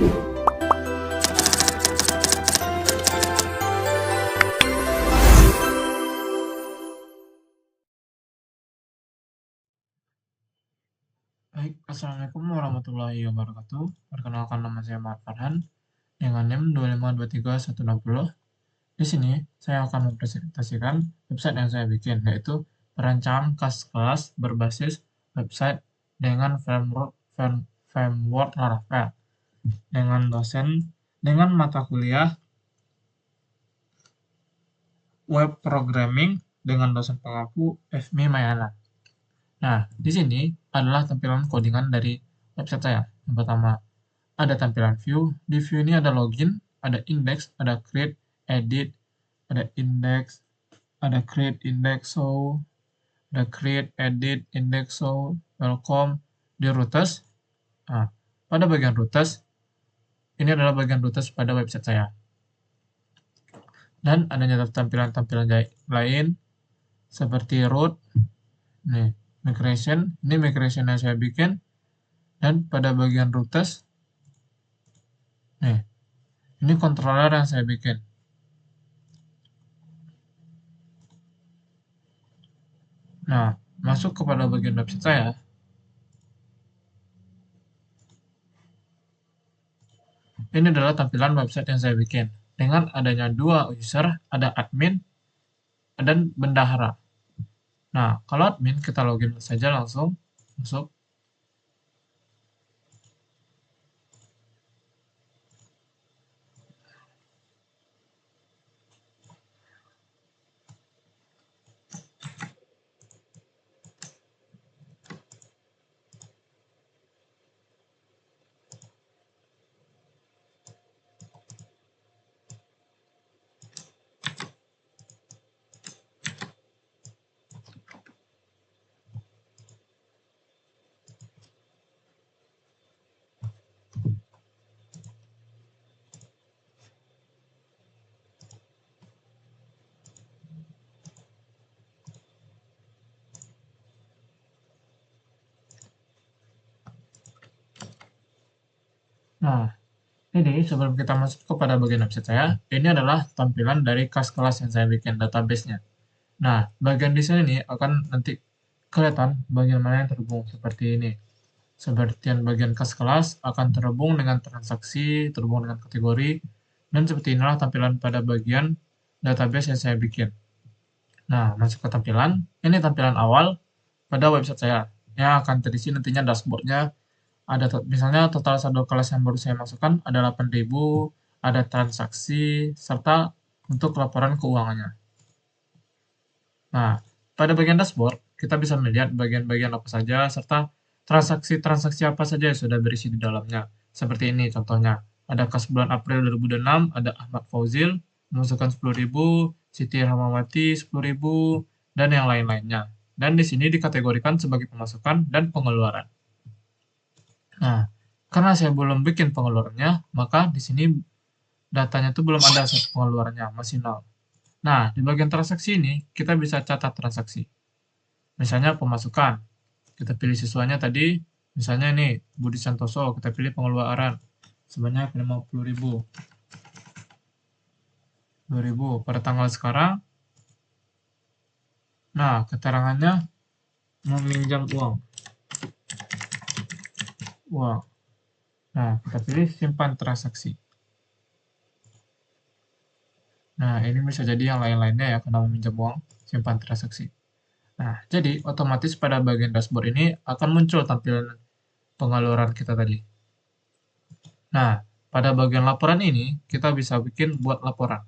Baik, Assalamualaikum warahmatullahi wabarakatuh. Perkenalkan, nama saya Muhammad Farhan dengan NIM 2523160. Di sini saya akan mempresentasikan website yang saya bikin, yaitu perancangan kelas berbasis website dengan framework Laravel dengan mata kuliah web programming dengan dosen pengampu Fmi Mayana. Nah, di sini adalah tampilan codingan dari website saya. Yang pertama, ada tampilan view. Di view ini ada login, ada index, ada create, edit, ada index, ada create, index, show, ada create, edit, index, show, welcome, di routes. Nah, pada bagian routes, ini adalah bagian routes pada website saya. Dan adanya tampilan-tampilan lain seperti root, nih, migration, ini migration yang saya bikin. Dan pada bagian routes, nih, ini controller yang saya bikin. Nah, masuk kepada bagian website saya. Ini adalah tampilan website yang saya bikin. Dengan adanya dua user, ada admin dan bendahara. Nah, kalau admin, kita login saja langsung masuk. Nah, jadi sebelum kita masuk kepada bagian website saya, ini adalah tampilan dari kelas yang saya bikin, database-nya. Nah, bagian di sini akan nanti kelihatan bagian mana yang terhubung seperti ini. Sebagian bagian kelas akan terhubung dengan transaksi, terhubung dengan kategori, dan seperti inilah tampilan pada bagian database yang saya bikin. Nah, masuk ke tampilan. Ini tampilan awal pada website saya. Yang akan terisi nantinya dashboard-nya. Ada misalnya total saldo kelas yang baru saya masukkan ada 8.000, ada transaksi, serta untuk laporan keuangannya. Nah, pada bagian dashboard, kita bisa melihat bagian-bagian apa saja, serta transaksi-transaksi apa saja yang sudah berisi di dalamnya. Seperti ini contohnya. Ada kas bulan April 2026, ada Ahmad Fauzil, memasukkan 10.000, Siti Rahmawati 10.000, dan yang lain-lainnya. Dan di sini dikategorikan sebagai pemasukan dan pengeluaran. Nah, karena saya belum bikin pengeluarannya, maka di sini datanya itu belum ada pengeluarannya, masih nol. Nah, di bagian transaksi ini, kita bisa catat transaksi. Misalnya pemasukan, kita pilih siswanya tadi, misalnya ini, Budi Santoso, kita pilih pengeluaran, sebanyak 50.000. 2.000 pada tanggal sekarang. Nah, keterangannya meminjam uang. Nah, kita pilih simpan transaksi. Nah, ini bisa jadi yang lain-lainnya ya, karena meminjam uang, simpan transaksi. Nah, jadi otomatis pada bagian dashboard ini akan muncul tampilan pengeluaran kita tadi. Nah, pada bagian laporan ini, kita bisa bikin buat laporan.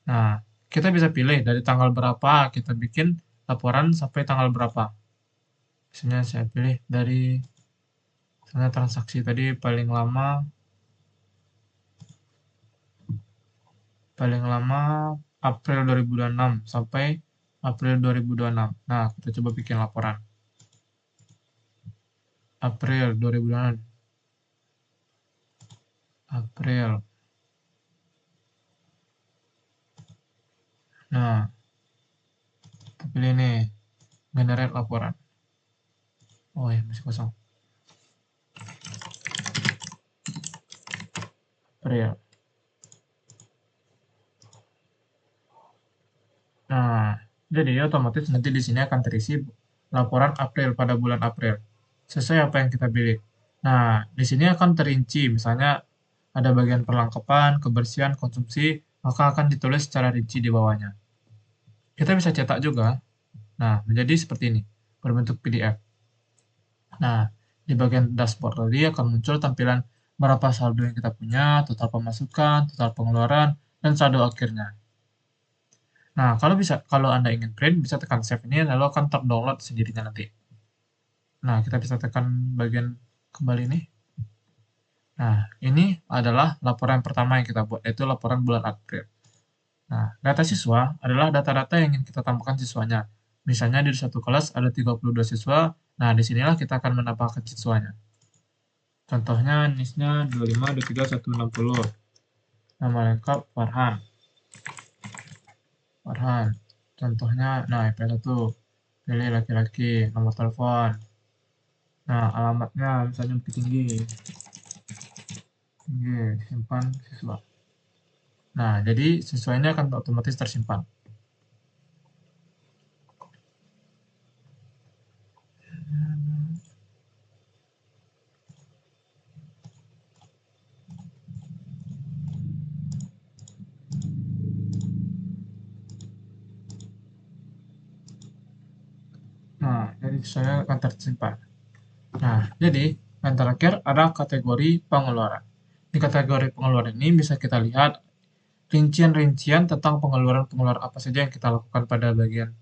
Nah, kita bisa pilih dari tanggal berapa kita bikin laporan sampai tanggal berapa. Misalnya saya pilih dari misalnya transaksi tadi paling lama April 2026 sampai April 2026. Nah, kita coba bikin laporan. April 2026. April. Nah, kita pilih nih, generate laporan. Oh ya, masih kosong. April. Nah, jadi otomatis nanti di sini akan terisi laporan April pada bulan April, sesuai apa yang kita pilih. Nah, di sini akan terinci, misalnya ada bagian perlengkapan, kebersihan, konsumsi, maka akan ditulis secara rinci di bawahnya. Kita bisa cetak juga. Nah, menjadi seperti ini, berbentuk PDF. Nah, di bagian dashboard tadi akan muncul tampilan berapa saldo yang kita punya, total pemasukan, total pengeluaran, dan saldo akhirnya. Nah, kalau Anda ingin print, bisa tekan save ini, lalu akan terdownload sendirinya nanti. Nah, kita bisa tekan bagian kembali nih. Nah, ini adalah laporan yang pertama yang kita buat, yaitu laporan bulan April. Nah, data siswa adalah data-data yang ingin kita tambahkan siswanya. Misalnya di satu kelas ada 32 siswa, nah disinilah kita akan menambahkan siswanya. Contohnya NIS-nya 25, 23, 160. Nama lengkap Farhan. Farhan. Contohnya, nah IP1. Pilih laki-laki, nomor telepon. Nah, alamatnya misalnya Bukit Tinggi. Tinggi, simpan siswa. Nah, jadi siswa ini akan otomatis tersimpan. Nah, jadi siswanya akan tersimpan. Nah, jadi yang terakhir ada kategori pengeluaran. Di kategori pengeluaran ini bisa kita lihat rincian-rincian tentang pengeluaran-pengeluaran apa saja yang kita lakukan pada bagian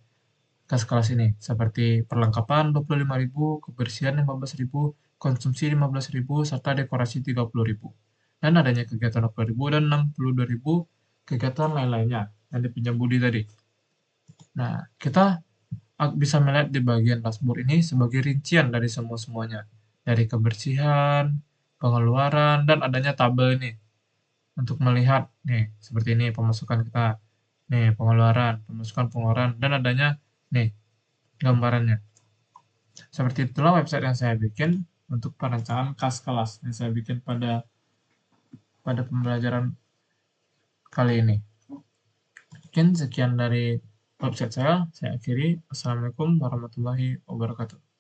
kas kelas ini, seperti perlengkapan 25.000, kebersihan 15.000, konsumsi 15.000, serta dekorasi 30.000. Dan adanya kegiatan 20.000 dan 62.000 kegiatan lain-lainnya yang dipinjam Budi tadi. Nah, kita bisa melihat di bagian dashboard ini sebagai rincian dari semuanya. Dari kebersihan, pengeluaran, dan adanya tabel ini. Untuk melihat, nih, seperti ini pemasukan kita. Nih, pengeluaran, pengeluaran, dan adanya, nih, gambarannya. Seperti itulah website yang saya bikin untuk perencanaan kas kelas yang saya bikin pada pembelajaran kali ini. Mungkin sekian dari website saya akhiri. Assalamualaikum warahmatullahi wabarakatuh.